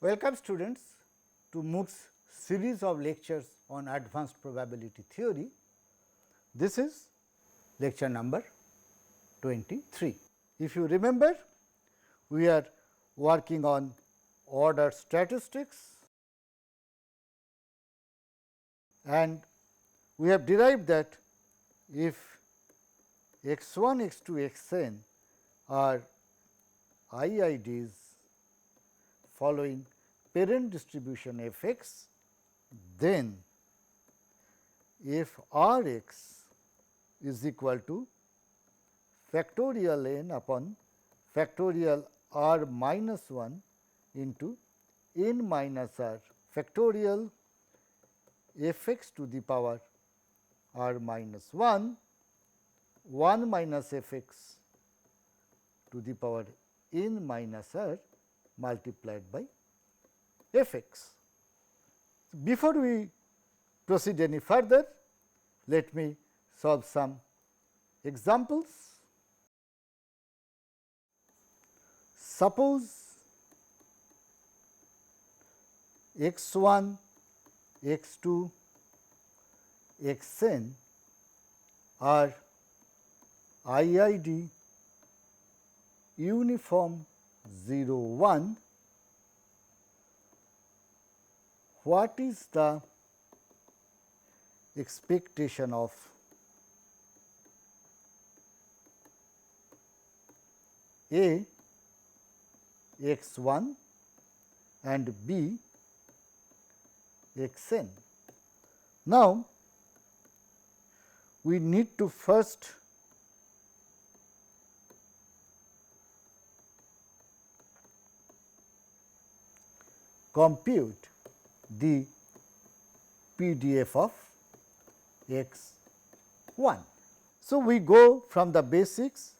Welcome students to MOOC's series of lectures on advanced probability theory. This is lecture number 23. If you remember, we are working on ordered statistics and we have derived that if x 1, x 2, x n are IIDs following parent distribution f x, then if R x is equal to factorial n upon factorial r minus 1 into n minus r factorial f x to the power r minus 1 minus f x to the power n minus r multiplied by f x. Before we proceed any further, let me solve some examples. Suppose x 1, x 2, x n are IID uniform 0 1, what is the expectation of A x 1 and B x n? Now, we need to first compute the PDF of x 1. So, we go from the basics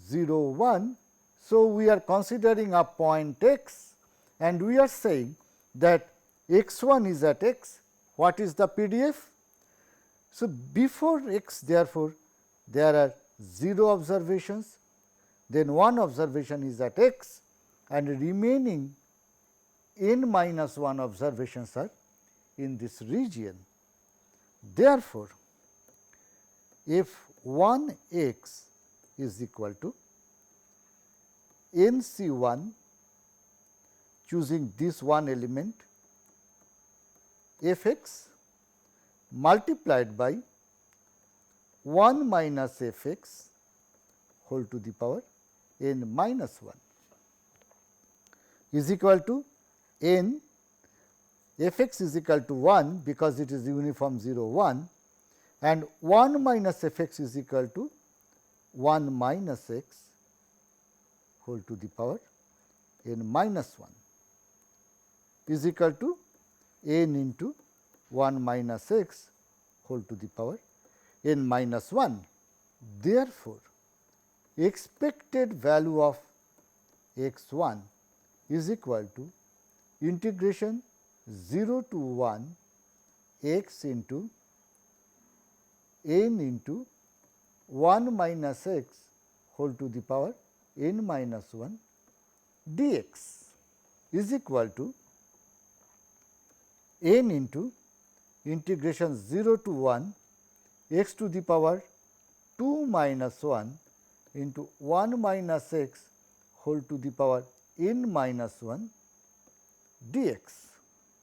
0 1. So, we are considering a point x and we are saying that x 1 is at x. What is the PDF? So, before x, therefore, there are 0 observations, then 1 observation is at x and remaining n minus 1 observations are in this region. Therefore, if 1 x is equal to n c 1, choosing this one element f x multiplied by 1 minus f x whole to the power n minus 1 is equal to n f x is equal to 1 because it is uniform 0 1 and 1 minus f x is equal to 1 minus x whole to the power n minus 1 is equal to n into 1 minus x whole to the power n minus 1. Therefore, expected value of x 1 is equal to integration 0 to 1 x into n into 1 minus x whole to the power n minus 1 dx is equal to n into integration 0 to 1 x to the power 2 minus 1 into 1 minus x whole to the power n minus 1 dx.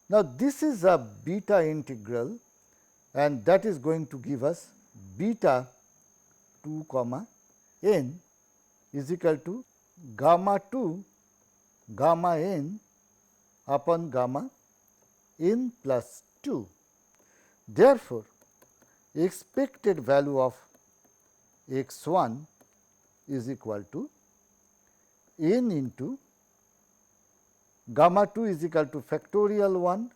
Now, this is a beta integral and that is going to give us beta 2 comma n is equal to gamma 2 gamma n upon gamma n plus 2. Therefore, expected value of x 1 is equal to n into gamma 2 is equal to factorial 1,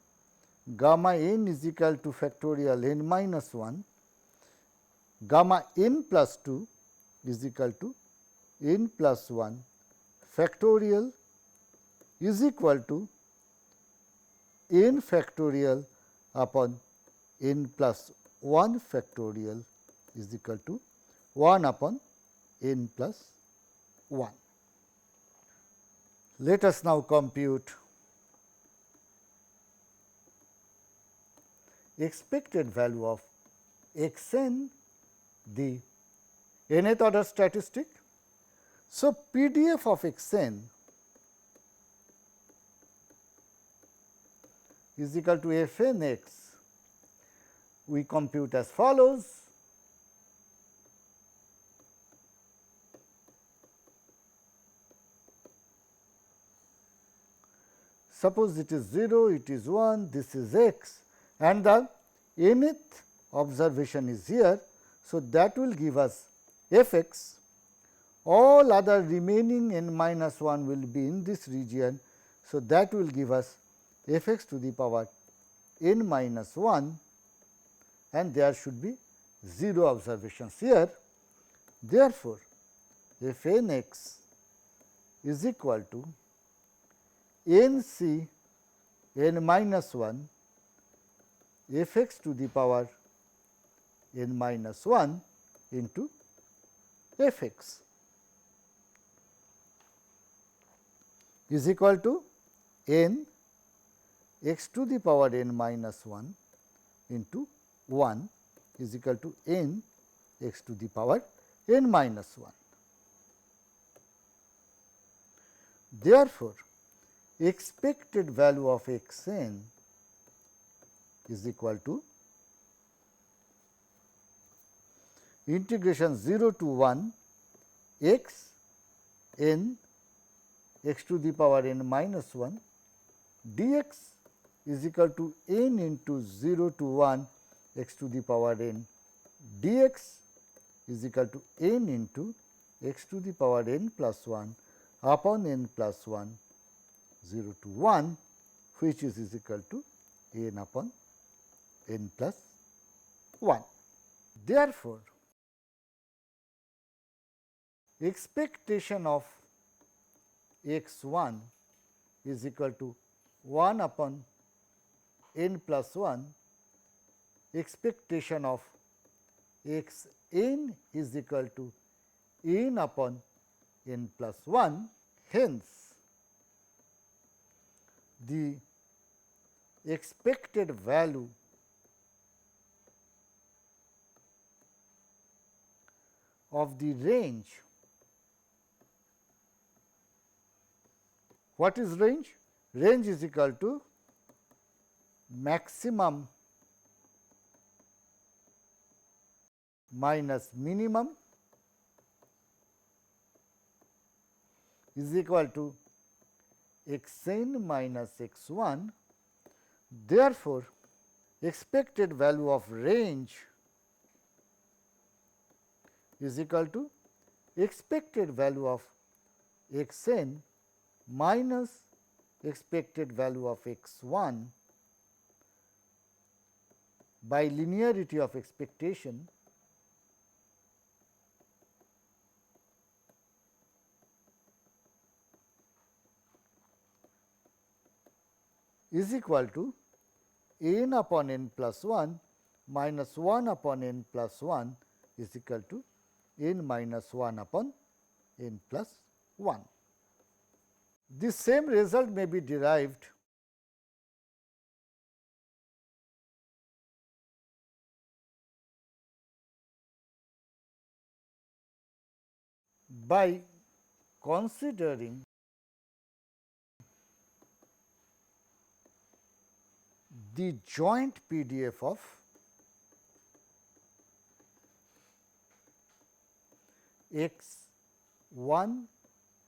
gamma n is equal to factorial n minus 1, gamma n plus 2 is equal to n plus 1 factorial is equal to n factorial upon n plus 1 factorial is equal to 1 upon n plus 1. Let us now compute expected value of x n, the nth order statistic. So, PDF of x n is equal to f n x, we compute as follows. Suppose it is 0, it is 1, this is x, and the nth observation is here. So, that will give us f x. All other remaining n minus 1 will be in this region. So, that will give us f x to the power n minus 1, and there should be 0 observations here. Therefore, f n x is equal to n c n minus 1 f x to the power n minus 1 into f x is equal to n x to the power n minus 1 into 1 is equal to n x to the power n minus 1. Therefore, expected value of x n is equal to integration 0 to 1 x n x to the power n minus 1 dx is equal to n into 0 to 1 x to the power n dx is equal to n into x to the power n plus 1 upon n plus 1 0 to 1, which is equal to n upon n plus 1. Therefore, expectation of x 1 is equal to 1 upon n plus 1, expectation of x n is equal to n upon n plus 1. Hence, the expected value of the range. What is range? Range is equal to maximum minus minimum is equal to x n minus x 1. Therefore, expected value of range is equal to expected value of x n minus expected value of x 1 by linearity of expectation is equal to n upon n plus 1 minus 1 upon n plus 1 is equal to n minus 1 upon n plus 1. This same result may be derived by considering the joint PDF of x 1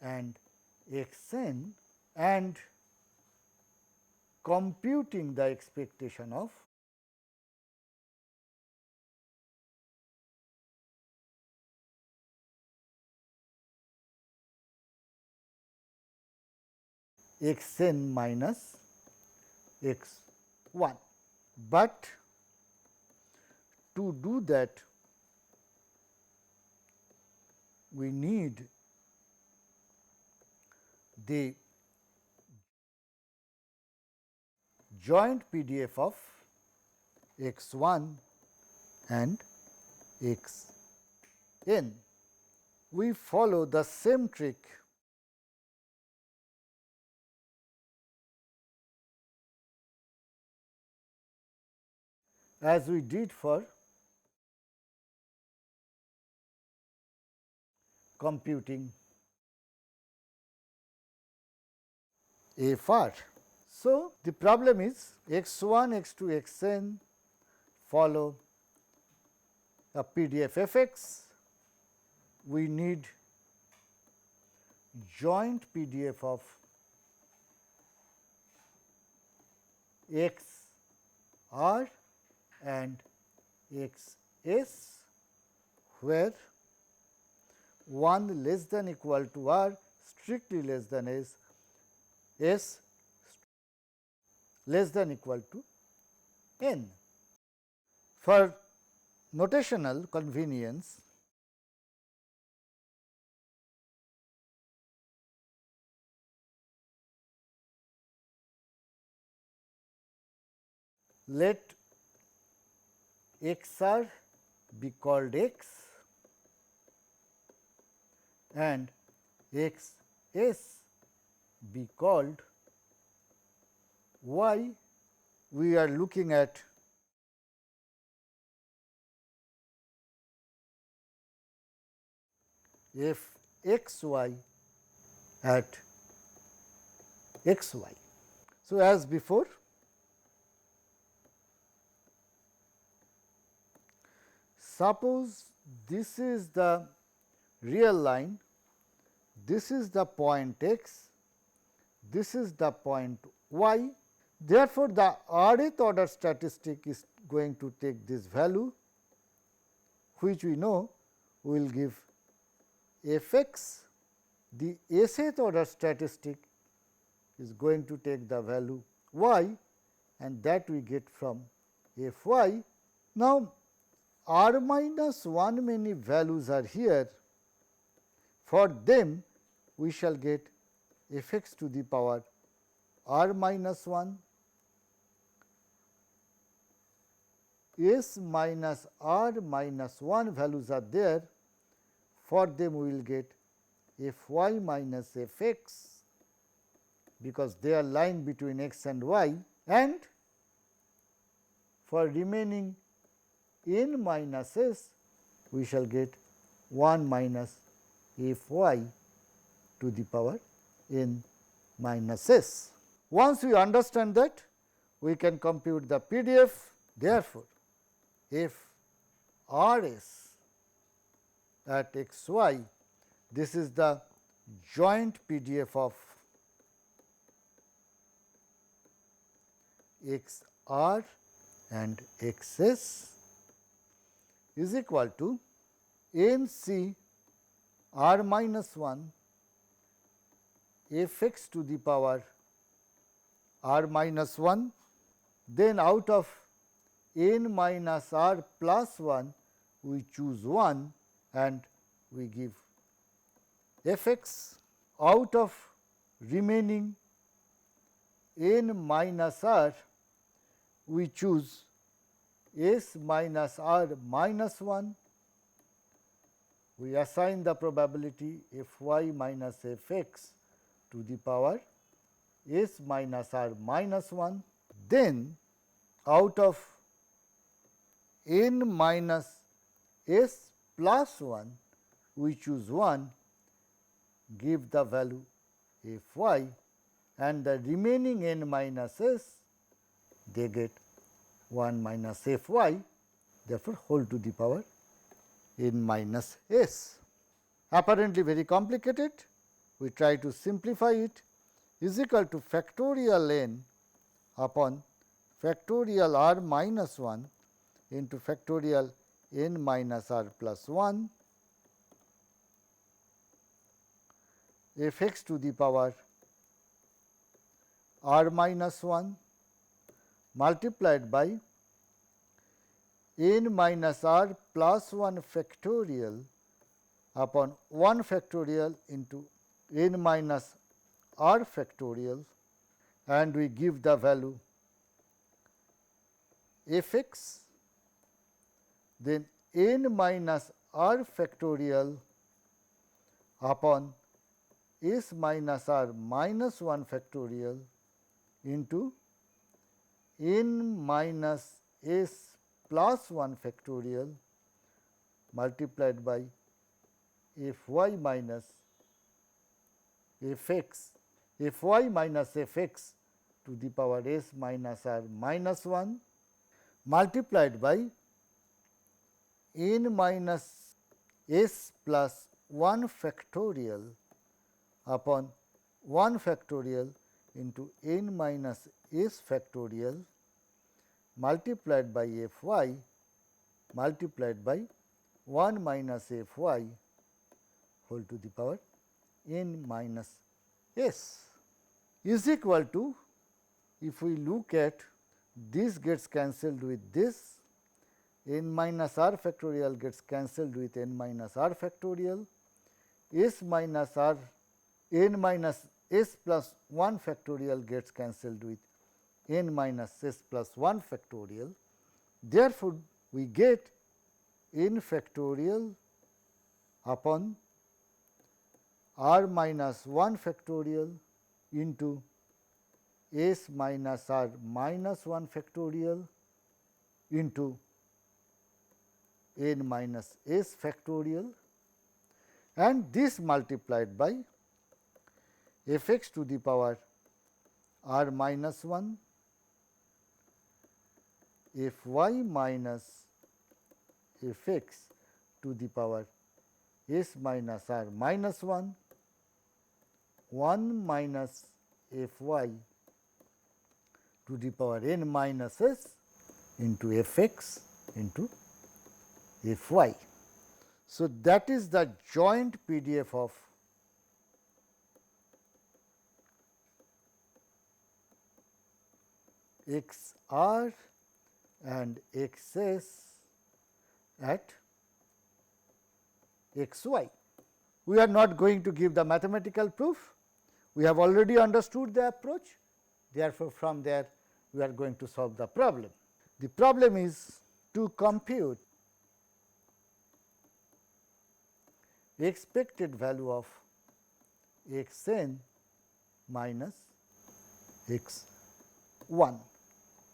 and x n and computing the expectation of x n minus x 1. But to do that, we need the joint PDF of x 1 and x n. We follow the same trick as we did for computing FR. So, the problem is x1, x2, xn follow a PDF fx. We need joint PDF of x r and x s, where 1 less than equal to r, strictly less than s less than equal to n. For notational convenience, let x r be called x and x s be called y. We are looking at f x y at x y. So, as before, suppose this is the real line, this is the point x, this is the point y. Therefore, the rth order statistic is going to take this value, which we know will give f x. The sth order statistic is going to take the value y, and that we get from f y. Now, r minus 1 many values are here. For them, we shall get f x to the power r minus 1, s minus r minus 1 values are there. For them, we will get f y minus f x, because they are lying between x and y, and for remaining n minus s, we shall get 1 minus f y to the power n minus s. Once we understand that, we can compute the PDF. Therefore, if r s at x y, this is the joint PDF of x r and x s is equal to n c r minus 1 f x to the power r minus 1, then out of n minus r plus 1 we choose 1 and we give f x. Out of remaining n minus r we choose s minus r minus 1. We assign the probability f y minus f x to the power s minus r minus 1. Then out of n minus s plus 1 we choose 1, give the value f y, and the remaining n minus s, they get 1 minus f y, therefore, whole to the power n minus s. Apparently very complicated, we try to simplify it, is equal to factorial n upon factorial r minus 1 into factorial n minus r plus 1 f x to the power r minus 1 multiplied by n minus r plus 1 factorial upon 1 factorial into n minus r factorial, and we give the value f x, then n minus r factorial upon s minus r minus 1 factorial into n minus s plus 1 factorial multiplied by fy minus fx, fy minus fx to the power s minus r minus 1 multiplied by n minus s plus 1 factorial upon 1 factorial into n minus s factorial multiplied by fy multiplied by 1 minus fy whole to the power n minus s is equal to, if we look at this gets cancelled with this, n minus r factorial gets cancelled with n minus r factorial, s minus r, n minus s plus 1 factorial gets cancelled with n minus s plus 1 factorial. Therefore, we get n factorial upon r minus 1 factorial into s minus r minus 1 factorial into n minus s factorial, and this multiplied by f x to the power r minus 1, f y minus f x to the power s minus r minus 1, 1 minus f y to the power n minus s into f x into f y. So, that is the joint PDF of x r and x s at x y. We are not going to give the mathematical proof. We have already understood the approach. Therefore, from there we are going to solve the problem. The problem is to compute expected value of x n minus x 1,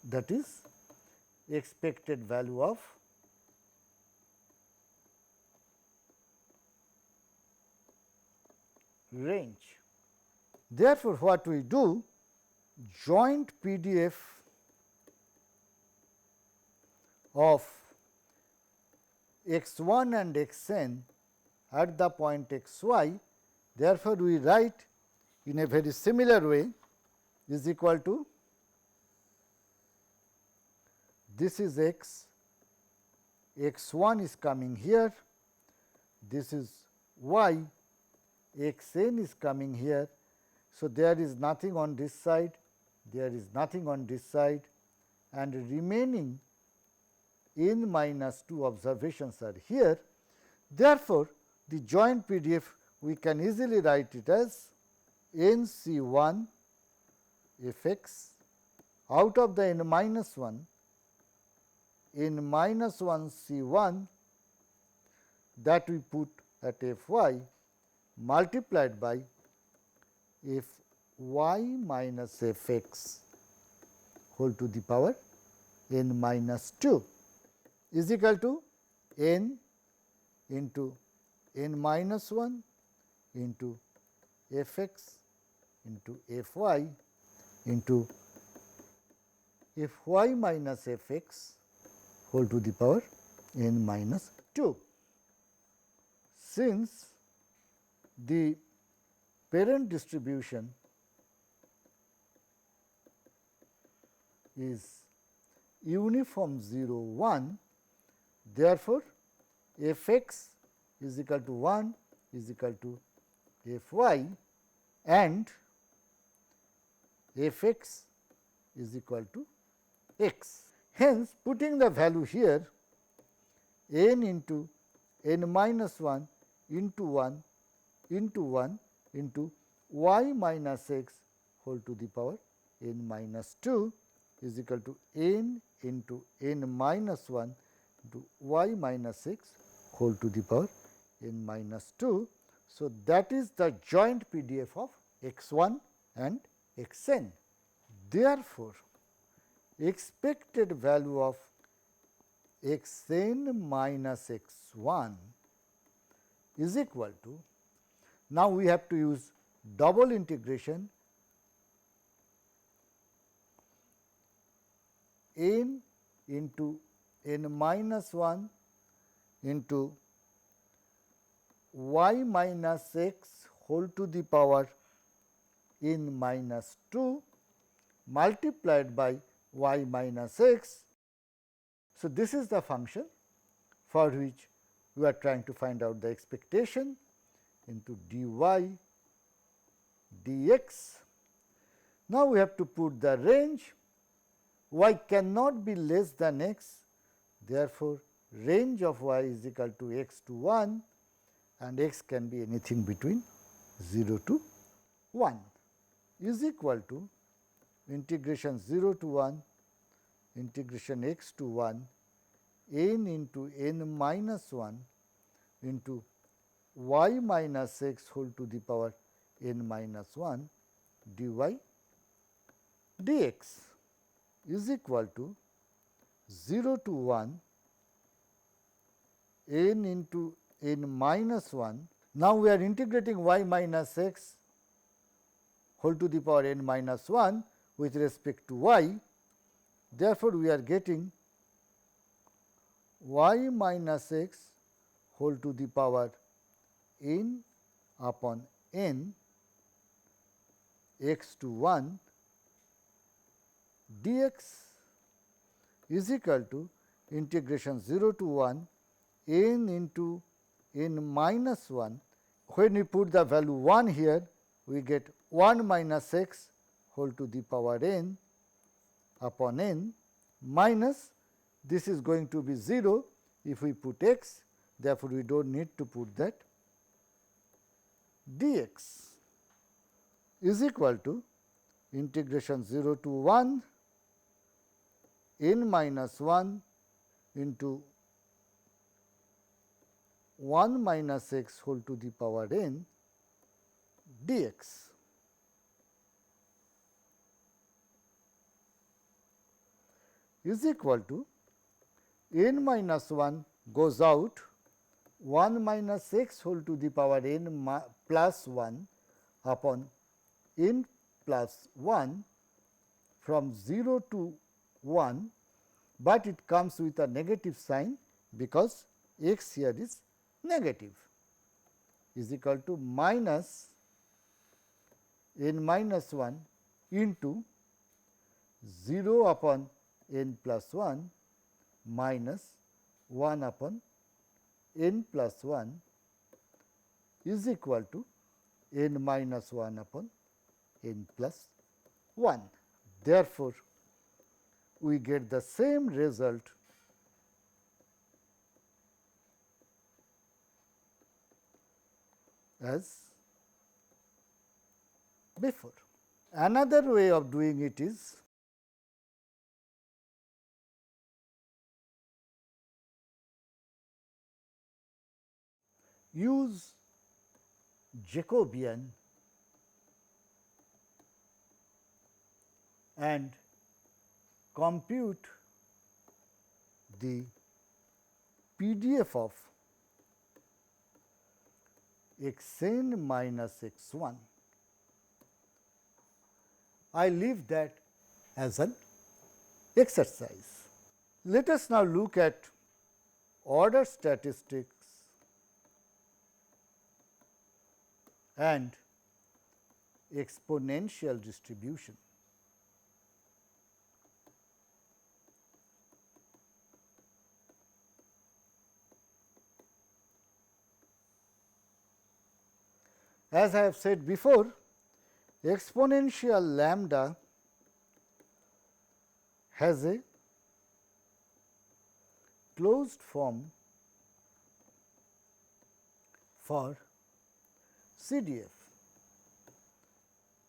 that is expected value of range. Therefore, what we do, joint PDF of x 1 and x n at the point x y. Therefore, we write in a very similar way is equal to, this is x, x 1 is coming here, this is y, x n is coming here. So, there is nothing on this side, there is nothing on this side, and remaining n minus 2 observations are here. Therefore, the joint PDF we can easily write it as n c 1 f x out of the n minus 1, n minus 1 c 1 that we put at f y multiplied by f y minus f x whole to the power n minus 2 is equal to n into n minus 1 into f x into f y into f y minus f x whole to the power n minus 2. Since the parent distribution is uniform 0 1, therefore, f x is equal to 1 is equal to f y and f x is equal to x. Hence, putting the value here n into n minus 1 into 1 into 1 into y minus x whole to the power n minus 2 is equal to n into n minus 1 into y minus x whole to the power n minus 2. So, that is the joint PDF of x 1 and x n. Therefore, expected value of x n minus x 1 is equal to, now we have to use double integration n into n minus 1 into y minus x whole to the power n minus 2 multiplied by y minus x. So, this is the function for which we are trying to find out the expectation into dy dx. Now, we have to put the range. Y cannot be less than x, therefore, range of y is equal to x to 1 and x can be anything between 0 to 1 is equal to integration 0 to 1 integration x to 1 n into n minus 1 into y minus x whole to the power n minus 1 dy dx is equal to 0 to 1 n into n minus 1. Now, we are integrating y minus x whole to the power n minus 1 with respect to y. Therefore, we are getting y minus x whole to the power n upon n x to 1 dx is equal to integration 0 to 1 n into n minus 1. When we put the value 1 here, we get 1 minus x whole to the power n upon n minus, this is going to be 0 if we put x, therefore, we do not need to put that, dx is equal to integration 0 to 1 n minus 1 into 1 minus x whole to the power n dx. Is equal to n minus 1 goes out, 1 minus x whole to the power n plus 1 upon n plus 1 from 0 to 1, but it comes with a negative sign because x here is negative, is equal to minus n minus 1 into 0 upon n plus 1 minus 1 upon n plus 1 is equal to n minus 1 upon n plus 1. Therefore, we get the same result as before. Another way of doing it is use Jacobian and compute the PDF of x n minus x 1. I leave that as an exercise. Let us now look at order statistics and exponential distribution. As I have said before, exponential lambda has a closed form for CDF,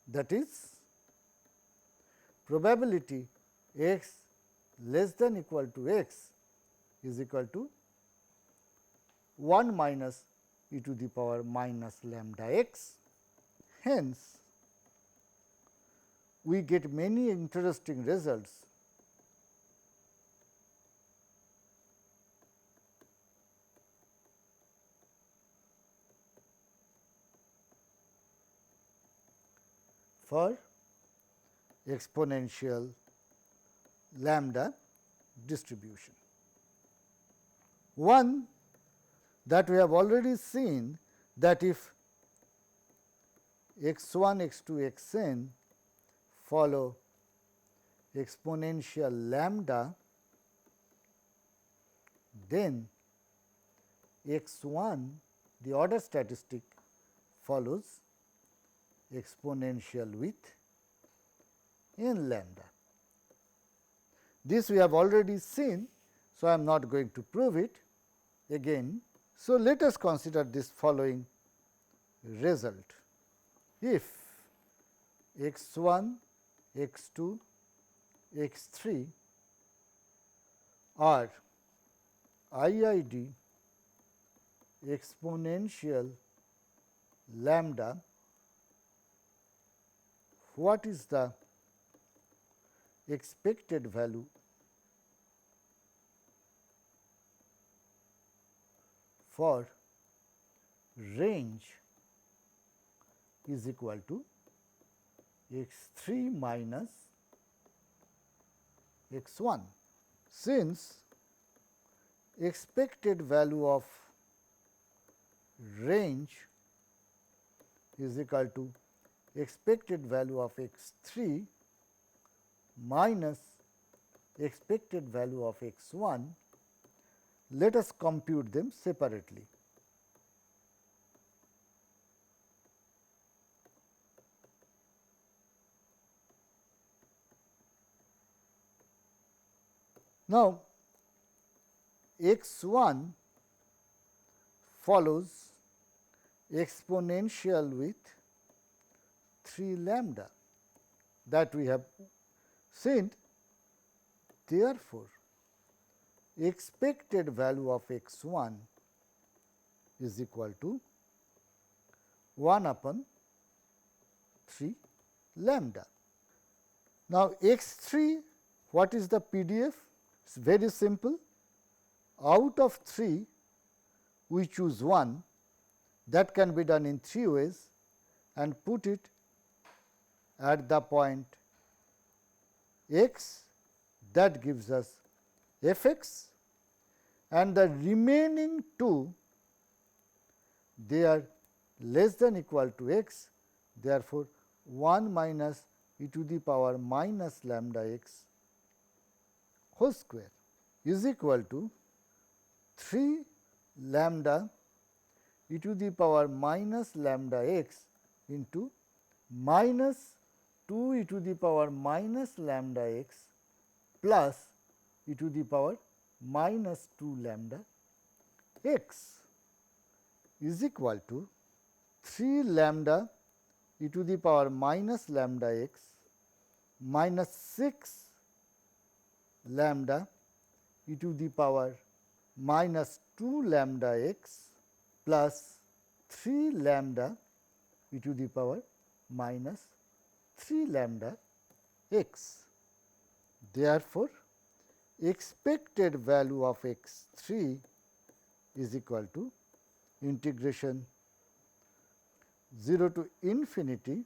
that is probability x less than equal to x is equal to 1 minus e to the power minus lambda x. Hence, we get many interesting results for exponential lambda distribution. One that we have already seen, that if x1, x2, xn follow exponential lambda, then x1, the order statistic, follows exponential with n lambda. This we have already seen, so I am not going to prove it again. So, let us consider this following result. If x1, x2, x3 are IID exponential lambda, what is the expected value for range is equal to x3 minus x1. Since expected value of range is equal to expected value of x3 minus expected value of x1, let us compute them separately. Now, x1 follows exponential with 3 lambda, that we have seen. Therefore, expected value of x1 is equal to 1 upon 3 lambda. Now, x3, what is the PDF? It is very simple. Out of 3, we choose 1. That can be done in 3 ways, and put it at the point x, that gives us f x, and the remaining 2, they are less than equal to x. Therefore, 1 minus e to the power minus lambda x whole square is equal to 3 lambda e to the power minus lambda x into minus 2 e to the power minus lambda x plus e to the power minus 2 lambda x is equal to 3 lambda e to the power minus lambda x minus 6 lambda e to the power minus 2 lambda x plus 3 lambda e to the power minus 3 lambda x. Therefore, expected value of x 3 is equal to integration 0 to infinity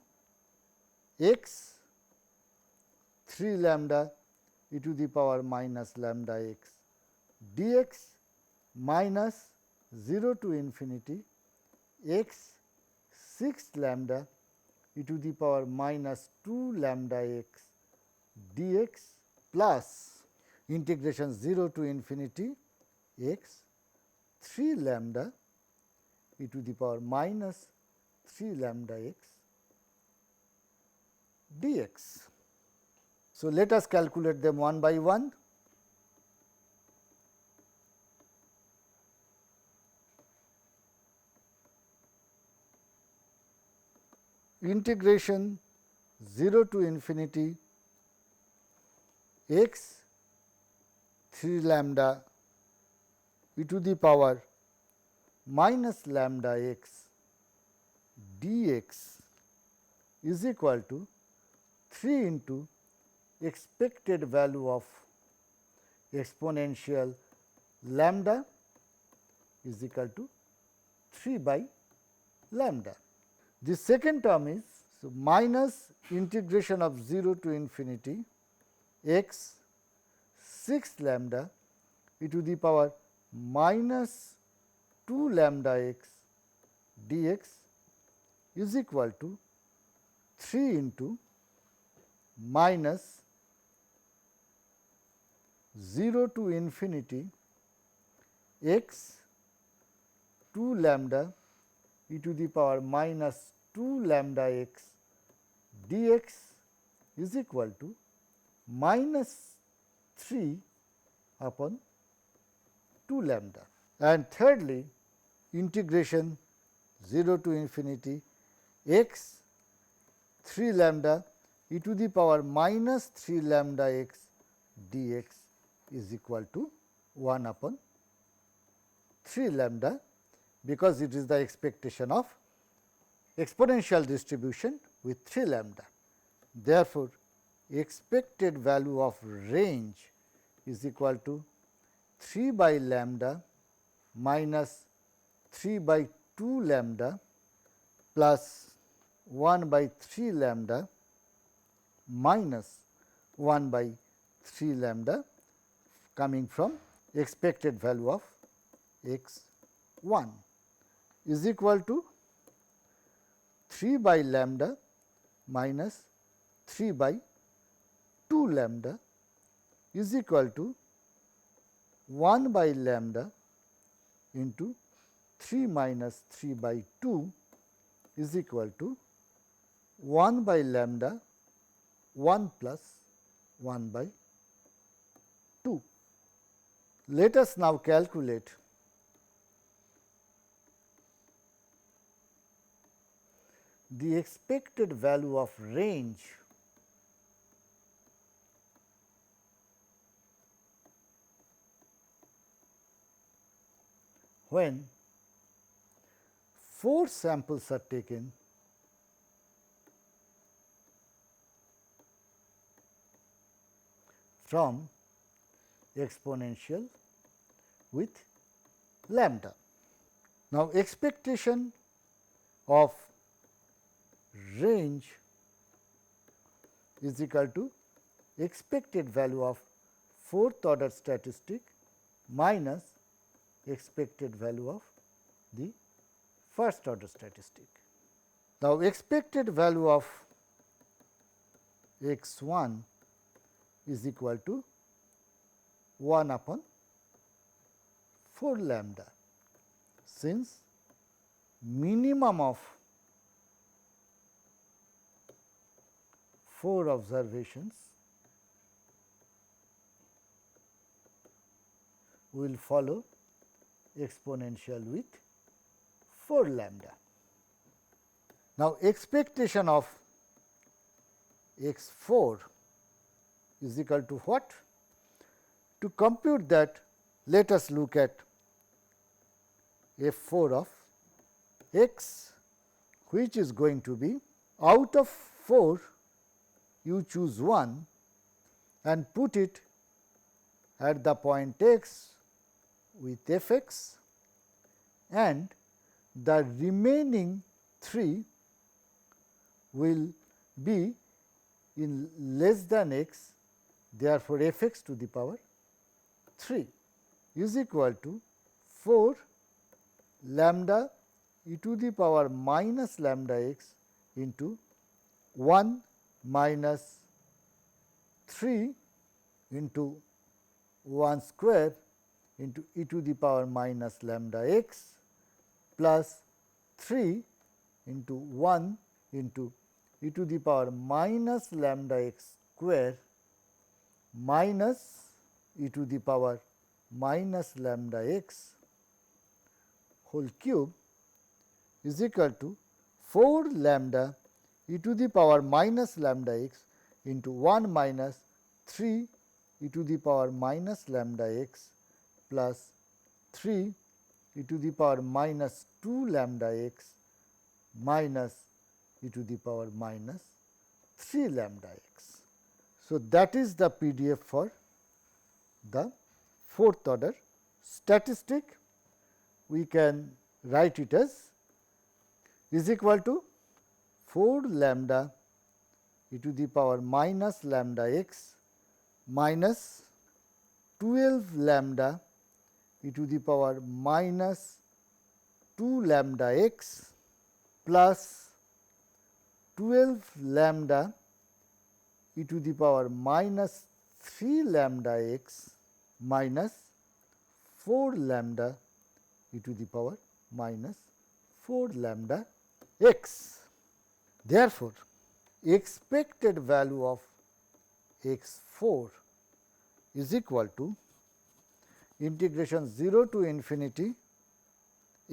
x 3 lambda e to the power minus lambda x dx minus 0 to infinity x 6 lambda e to the power minus 2 lambda x dx plus integration 0 to infinity x 3 lambda e to the power minus 3 lambda x dx. So, let us calculate them one by one. Integration 0 to infinity x 3 lambda e to the power minus lambda x dx is equal to 3 into expected value of exponential lambda is equal to 3 by lambda. The second term is, so minus integration of 0 to infinity x 6 lambda e to the power minus 2 lambda x dx is equal to 3 into minus 0 to infinity x 2 lambda e to the power minus 2 lambda x dx is equal to minus 3 upon 2 lambda. And thirdly, integration 0 to infinity x 3 lambda e to the power minus 3 lambda x dx is equal to 1 upon 3 lambda, because it is the expectation of exponential distribution with 3 lambda. Therefore, expected value of range is equal to 3 by lambda minus 3 by 2 lambda plus 1 by 3 lambda minus 1 by 3 lambda coming from expected value of x 1 is equal to 3 by lambda minus 3 by 2 lambda is equal to 1 by lambda into 3 minus 3 by 2 is equal to 1 by lambda 1 plus 1 by 2. Let us now calculate the expected value of range when 4 samples are taken from exponential with lambda. Now, expectation of range is equal to expected value of 4th order statistic minus expected value of the 1st order statistic. Now, expected value of x 1 is equal to 1 upon 4 lambda, since minimum of 4 observations will follow exponential with 4 lambda. Now, expectation of x 4 is equal to what? To compute that, let us look at f 4 of x, which is going to be, out of 4 you choose 1 and put it at the point x with f x, and the remaining 3 will be in less than x. Therefore, f x to the power 3 is equal to 4 lambda e to the power minus lambda x into 1 minus 3 into 1 square into e to the power minus lambda x plus 3 into 1 into e to the power minus lambda x square minus e to the power minus lambda x whole cube is equal to 4 lambda e to the power minus lambda x into 1 minus 3 e to the power minus lambda x plus 3 e to the power minus 2 lambda x minus e to the power minus 3 lambda x. So, that is the PDF for the 4th order statistic. We can write it as is equal to 4 lambda e to the power minus lambda x minus 12 lambda e to the power minus 2 lambda x plus 12 lambda e to the power minus 3 lambda x minus 4 lambda e to the power minus 4 lambda x. Therefore, expected value of x 4 is equal to integration 0 to infinity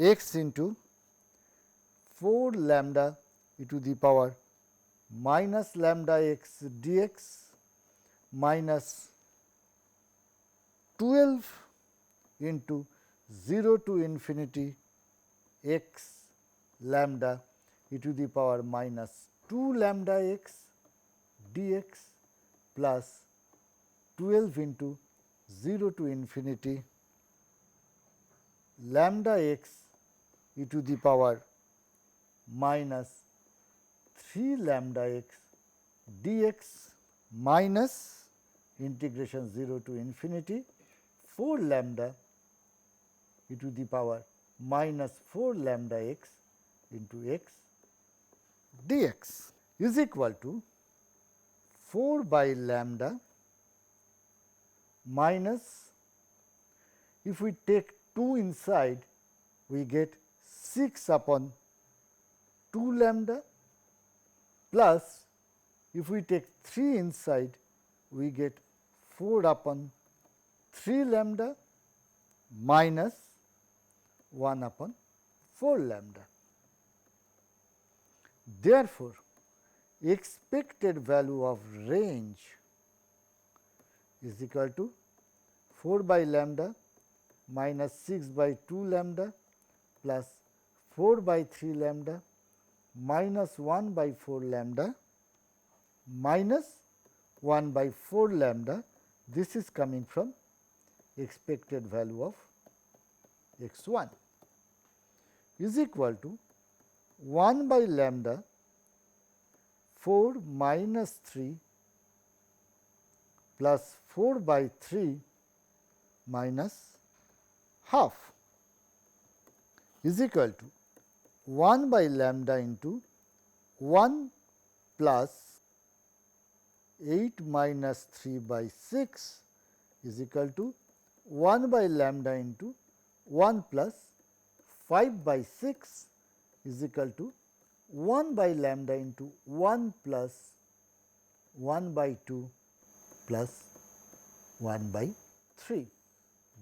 x into 4 lambda e to the power minus lambda x dx minus 12 into 0 to infinity x lambda e to the power minus 2 lambda x dx plus 12 into 0 to infinity lambda x e to the power minus 3 lambda x dx minus integration 0 to infinity 4 lambda e to the power minus 4 lambda x into x dx is equal to 4 by lambda minus, if we take 2 inside, we get 6 upon 2 lambda plus, if we take 3 inside, we get 4 upon 3 lambda minus 1 upon 4 lambda. Therefore, expected value of range is equal to 4 by lambda minus 6 by 2 lambda plus 4 by 3 lambda minus 1 by 4 lambda minus 1 by 4 lambda. This is coming from expected value of x 1 is equal to 1 by lambda 4 minus 3 plus 4 by 3 minus half is equal to 1 by lambda into 1 plus 8 minus 3 by 6 is equal to 1 by lambda into 1 plus 5 by 6 is equal to 1 by lambda into 1 plus 1 by 2 plus 1 by 3.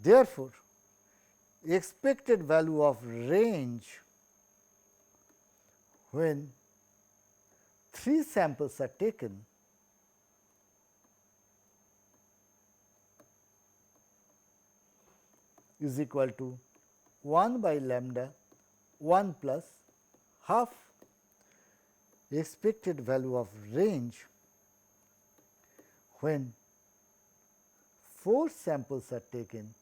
Therefore, expected value of range when 3 samples are taken is equal to 1 by lambda 1 plus half. Expected value of range when 4 samples are taken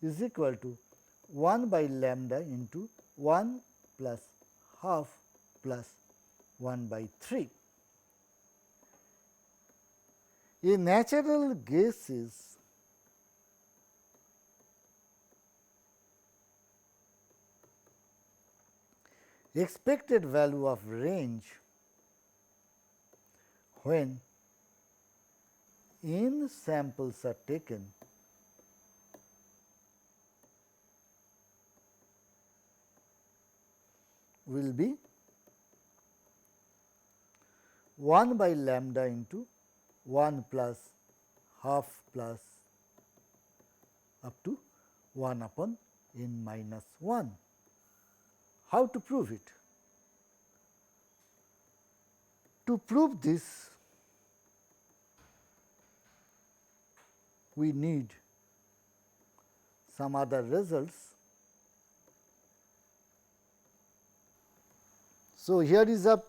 is equal to 1 by lambda into 1 plus half plus 1 by 3. A natural guess is expected value of range when n samples are taken will be 1 by lambda into 1 plus half plus up to 1 upon n minus 1. How to prove it? To prove this, we need some other results. So, here is a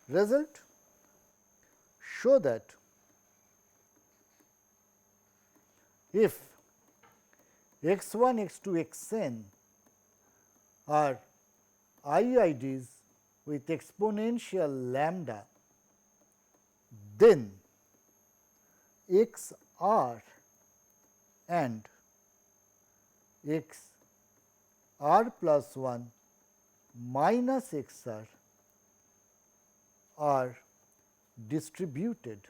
result. Show that if x 1, x 2, x n are IIDs with exponential lambda, then x r and x r plus 1 minus x r are distributed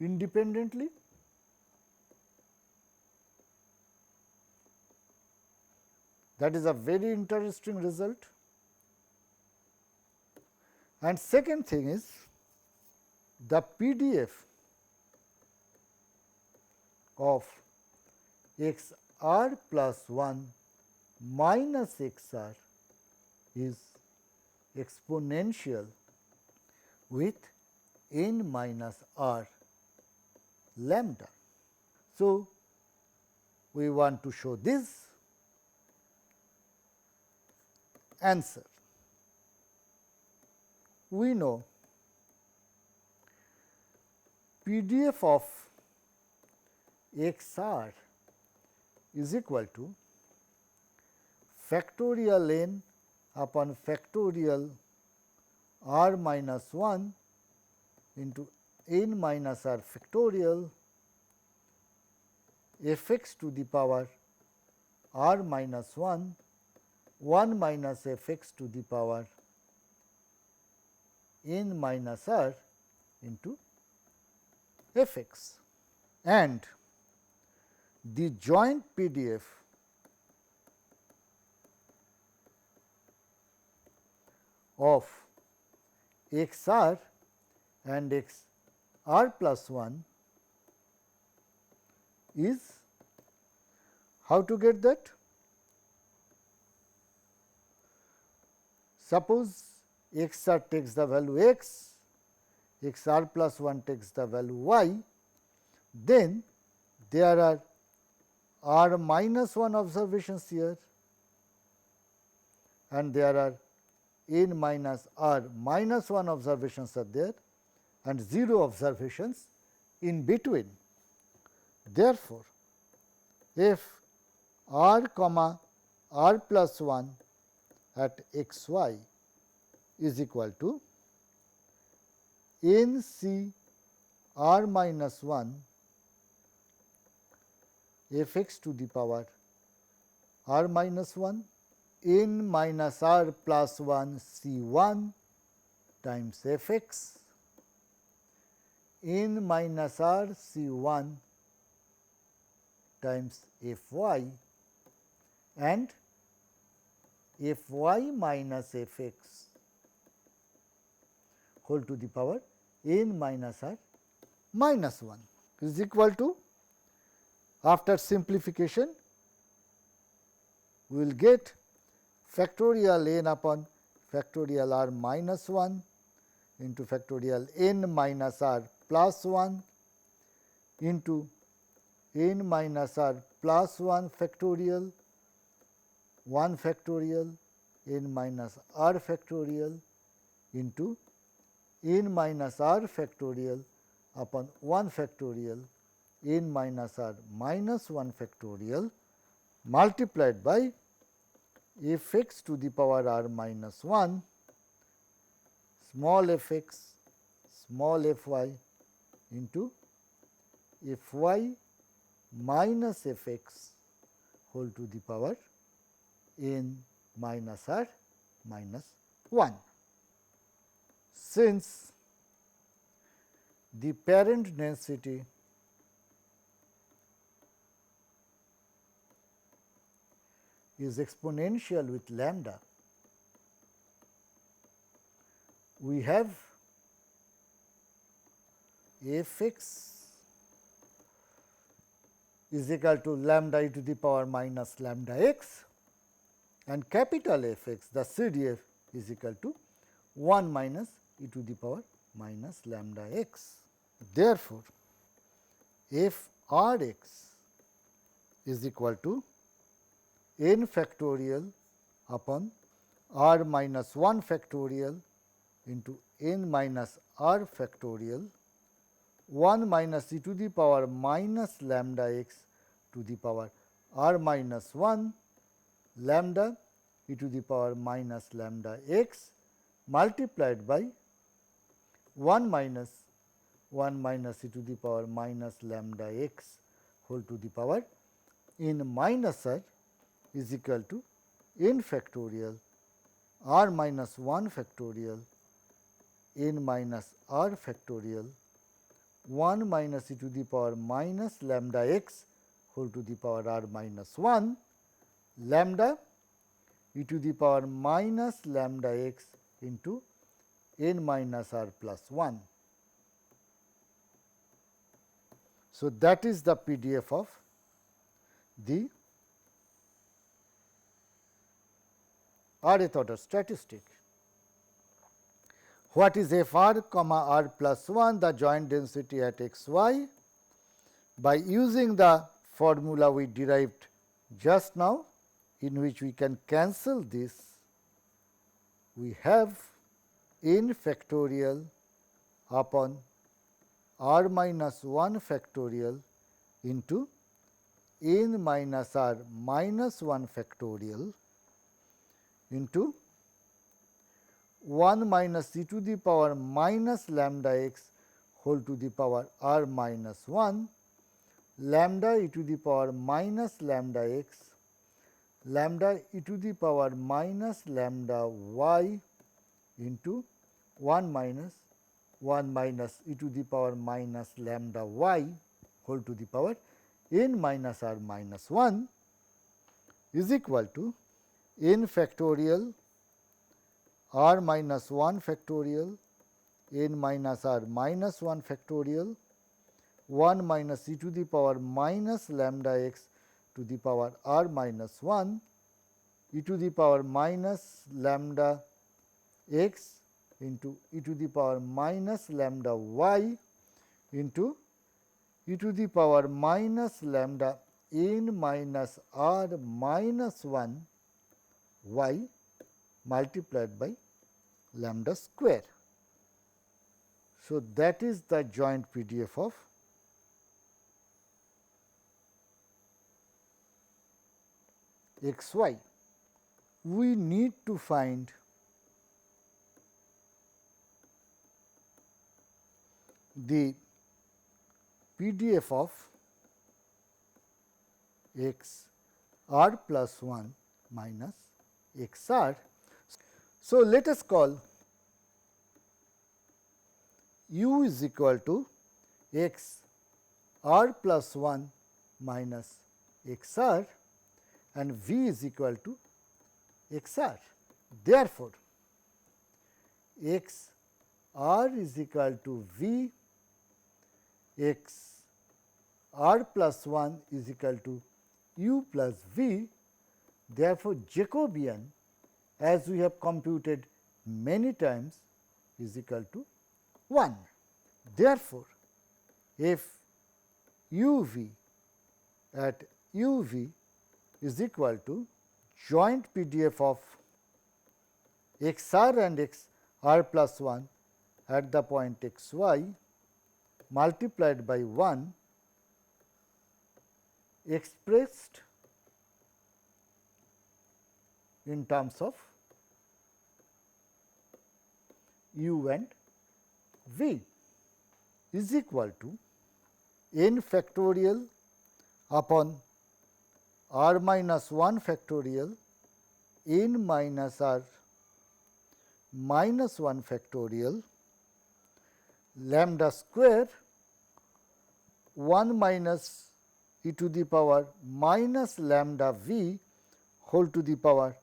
independently. That is a very interesting result. And second thing is the PDF of x r plus 1 minus x r is exponential with n minus r lambda. So, we want to show this answer. We know PDF of x r is equal to factorial n upon factorial r minus 1 into n minus r factorial f x to the power r minus 1 minus f x to the power n minus r into f x, and the joint PDF of x r and x r plus 1 is, how to get that? Suppose x r takes the value x, x r plus 1 takes the value y, then there are r minus 1 observations here and there are n minus r minus 1 observations are there and 0 observations in between. Therefore, if r comma r plus 1 at x y is equal to n c r minus 1 f x to the power r minus 1 n minus r plus 1 c 1 times f x n minus r c 1 times f y and f y minus f x whole to the power n minus r minus 1 is equal to, after simplification we will get factorial n upon factorial r minus 1 into factorial n minus r plus 1 into n minus r plus 1 factorial 1 factorial n minus r factorial into n minus r factorial upon 1 factorial n minus r minus 1 factorial multiplied by f x to the power r minus 1 small f x small f y into f y minus f x whole to the power n minus r minus 1. Since the parent density is exponential with lambda, we have f x is equal to lambda e to the power minus lambda x and capital F x, the CDF, is equal to 1 minus e to the power minus lambda x. Therefore, f r x is equal to n factorial upon r minus 1 factorial into n minus r factorial 1 minus e to the power minus lambda x to the power r minus 1 lambda e to the power minus lambda x multiplied by 1 minus e to the power minus lambda x whole to the power n minus r is equal to n factorial r minus 1 factorial n minus r factorial 1 minus e to the power minus lambda x whole to the power r minus 1 lambda e to the power minus lambda x into n minus r plus 1. So, that is the PDF of the rth order statistic. What is f r comma r plus 1, the joint density at x y? By using the formula we derived just now, in which we can cancel this, we have n factorial upon r minus 1 factorial into n minus r minus 1 factorial into 1 minus e to the power minus lambda x whole to the power r minus 1 lambda e to the power minus lambda x lambda e to the power minus lambda y into 1 minus e to the power minus lambda y whole to the power n minus r minus 1 is equal to n factorial r minus 1 factorial n minus r minus 1 factorial 1 minus e to the power minus lambda x to the power r minus 1 e to the power minus lambda x into e to the power minus lambda y into e to the power minus lambda n minus r minus 1 y multiplied by lambda square. So, that is the joint PDF of x y. We need to find the PDF of x r plus 1 minus x r. So, let us call u is equal to x r plus 1 minus x r and v is equal to x r. Therefore, x r is equal to v, x r plus 1 is equal to u plus v. Therefore, Jacobian, as we have computed many times, is equal to 1. Therefore, if u v at u v is equal to joint PDF of x r and x r plus 1 at the point x y multiplied by 1 expressed in terms of u and v is equal to n factorial upon r minus 1 factorial n minus r minus 1 factorial lambda square 1 minus e to the power minus lambda v whole to the power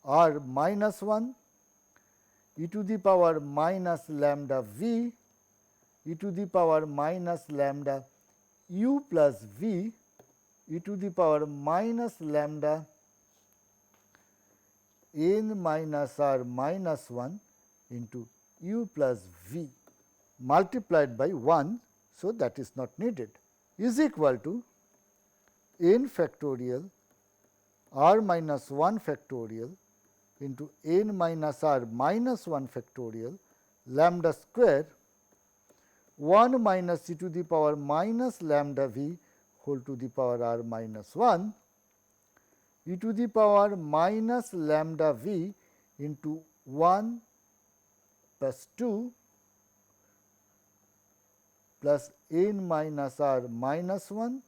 r minus 1 e to the power minus lambda v e to the power minus lambda u plus v e to the power minus lambda n minus r minus 1 into u plus v multiplied by 1. So, that is not needed, is equal to n factorial r minus 1 factorial into n minus r minus 1 factorial lambda square 1 minus e to the power minus lambda v whole to the power r minus 1 e to the power minus lambda v into 1 plus 2 plus n minus r minus 1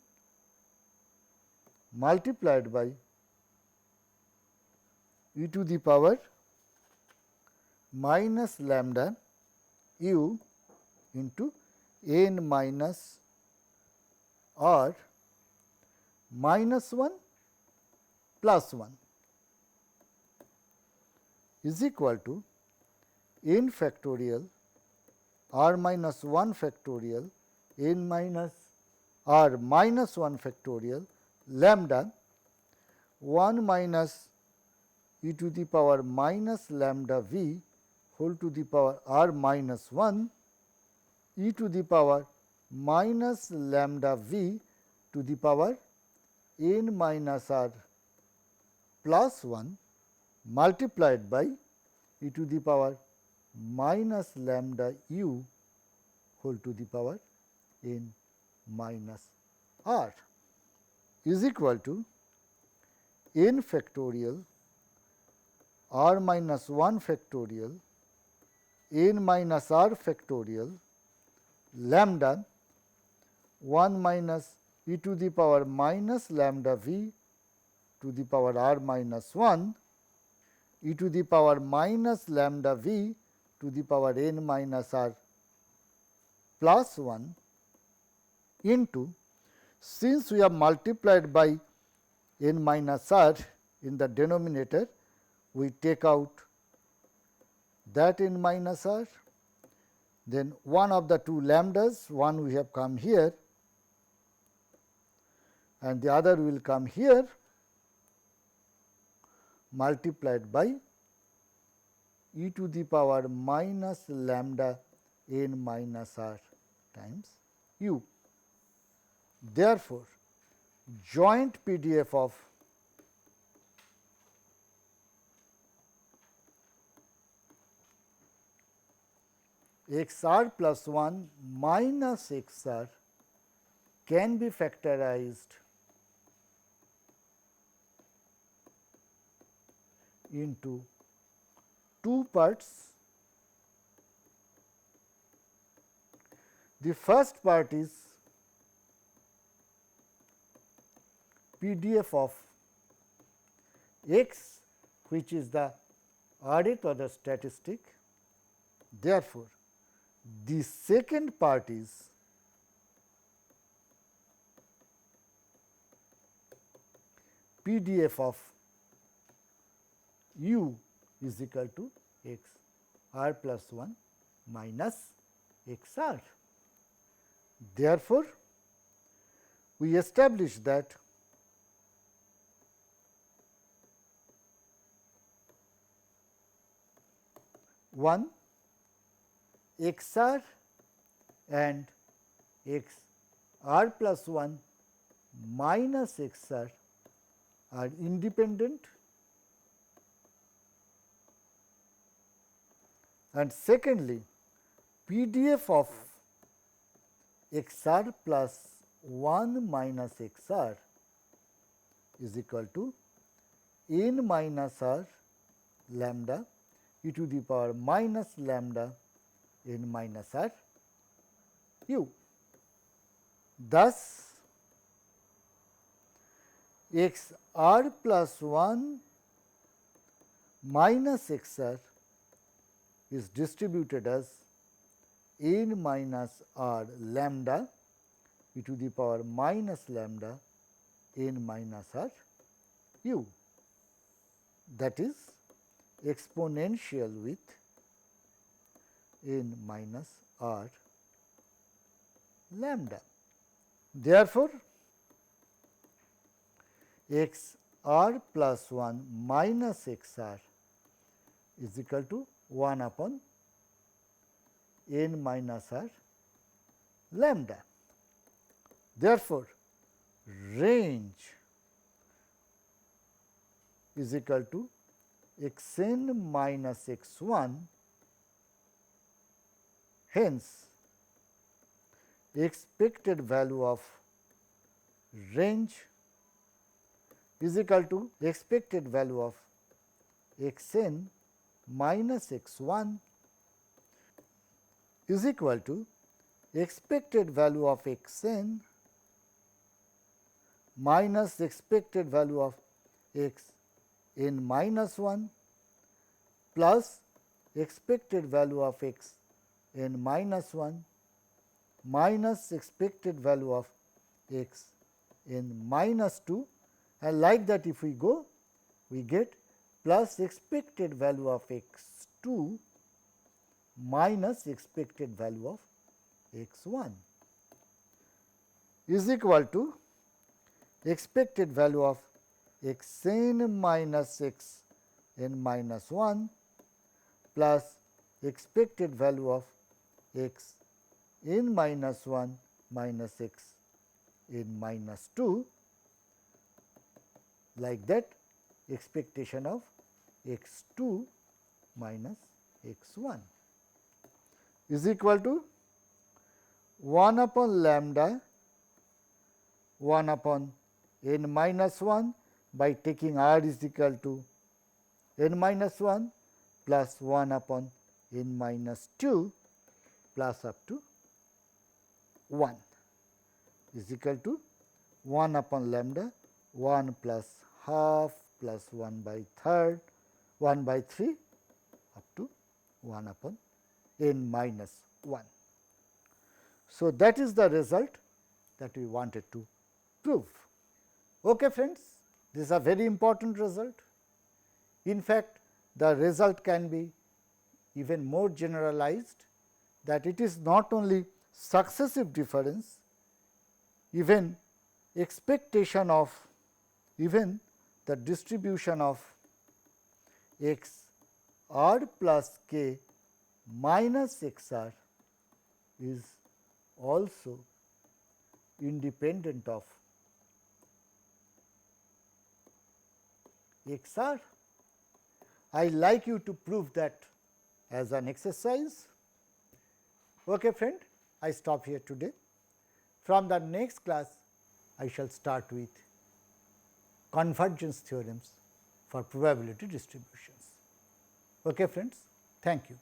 multiplied by e to the power minus lambda u into n minus r minus 1 plus 1 is equal to n factorial r minus 1 factorial n minus r minus 1 factorial lambda 1 minus e to the power minus lambda v whole to the power r minus 1 e to the power minus lambda v to the power n minus r plus 1 multiplied by e to the power minus lambda u whole to the power n minus r is equal to n factorial r minus 1 factorial n minus r factorial lambda 1 minus e to the power minus lambda v to the power r minus 1 e to the power minus lambda v to the power n minus r plus 1 into, since we have multiplied by n minus r in the denominator, we take out that n minus r, then one of the two lambdas, one we have come here and the other will come here, multiplied by e to the power minus lambda n minus r times u. Therefore, joint PDF of x r plus 1 minus x r can be factorized into two parts. The first part is PDF of x, which is the arith or the statistic. Therefore, the second part is PDF of u is equal to x r plus 1 minus x r. Therefore, we establish that one x r and x r plus 1 minus x r are independent, and secondly, PDF of x r plus 1 minus x r is equal to n minus r lambda e to the power minus lambda n minus r u. Thus, x r plus 1 minus x r is distributed as n minus r lambda e to the power minus lambda n minus r u, that is exponential with n minus r lambda. Therefore, x r plus 1 minus x r is equal to 1 upon n minus r lambda. Therefore, range is equal to x n minus x 1. Hence, expected value of range is equal to expected value of x n minus x 1 is equal to expected value of x n minus expected value of x n minus 1 plus expected value of x n minus 1 minus expected value of x n minus 2, and like that if we go, we get plus expected value of x 2 minus expected value of x 1 is equal to expected value of x n minus x n minus 1 plus expected value of x n minus 1 minus x n minus 2, like that expectation of x 2 minus x 1 is equal to 1 upon lambda 1 upon n minus 1 by taking r is equal to n minus 1 plus 1 upon n minus 2 plus up to 1 is equal to 1 upon lambda 1 plus half plus 1 by third 1 by 3 up to 1 upon n minus 1. So, that is the result that we wanted to prove. Okay friends, this is a very important result. In fact, the result can be even more generalized, that it is not only successive difference, even expectation of even the distribution of x r plus k minus x r is also independent of x r. I like you to prove that as an exercise. Okay friend, I stop here today. From the next class, I shall start with convergence theorems for probability distributions. Okay friends, thank you.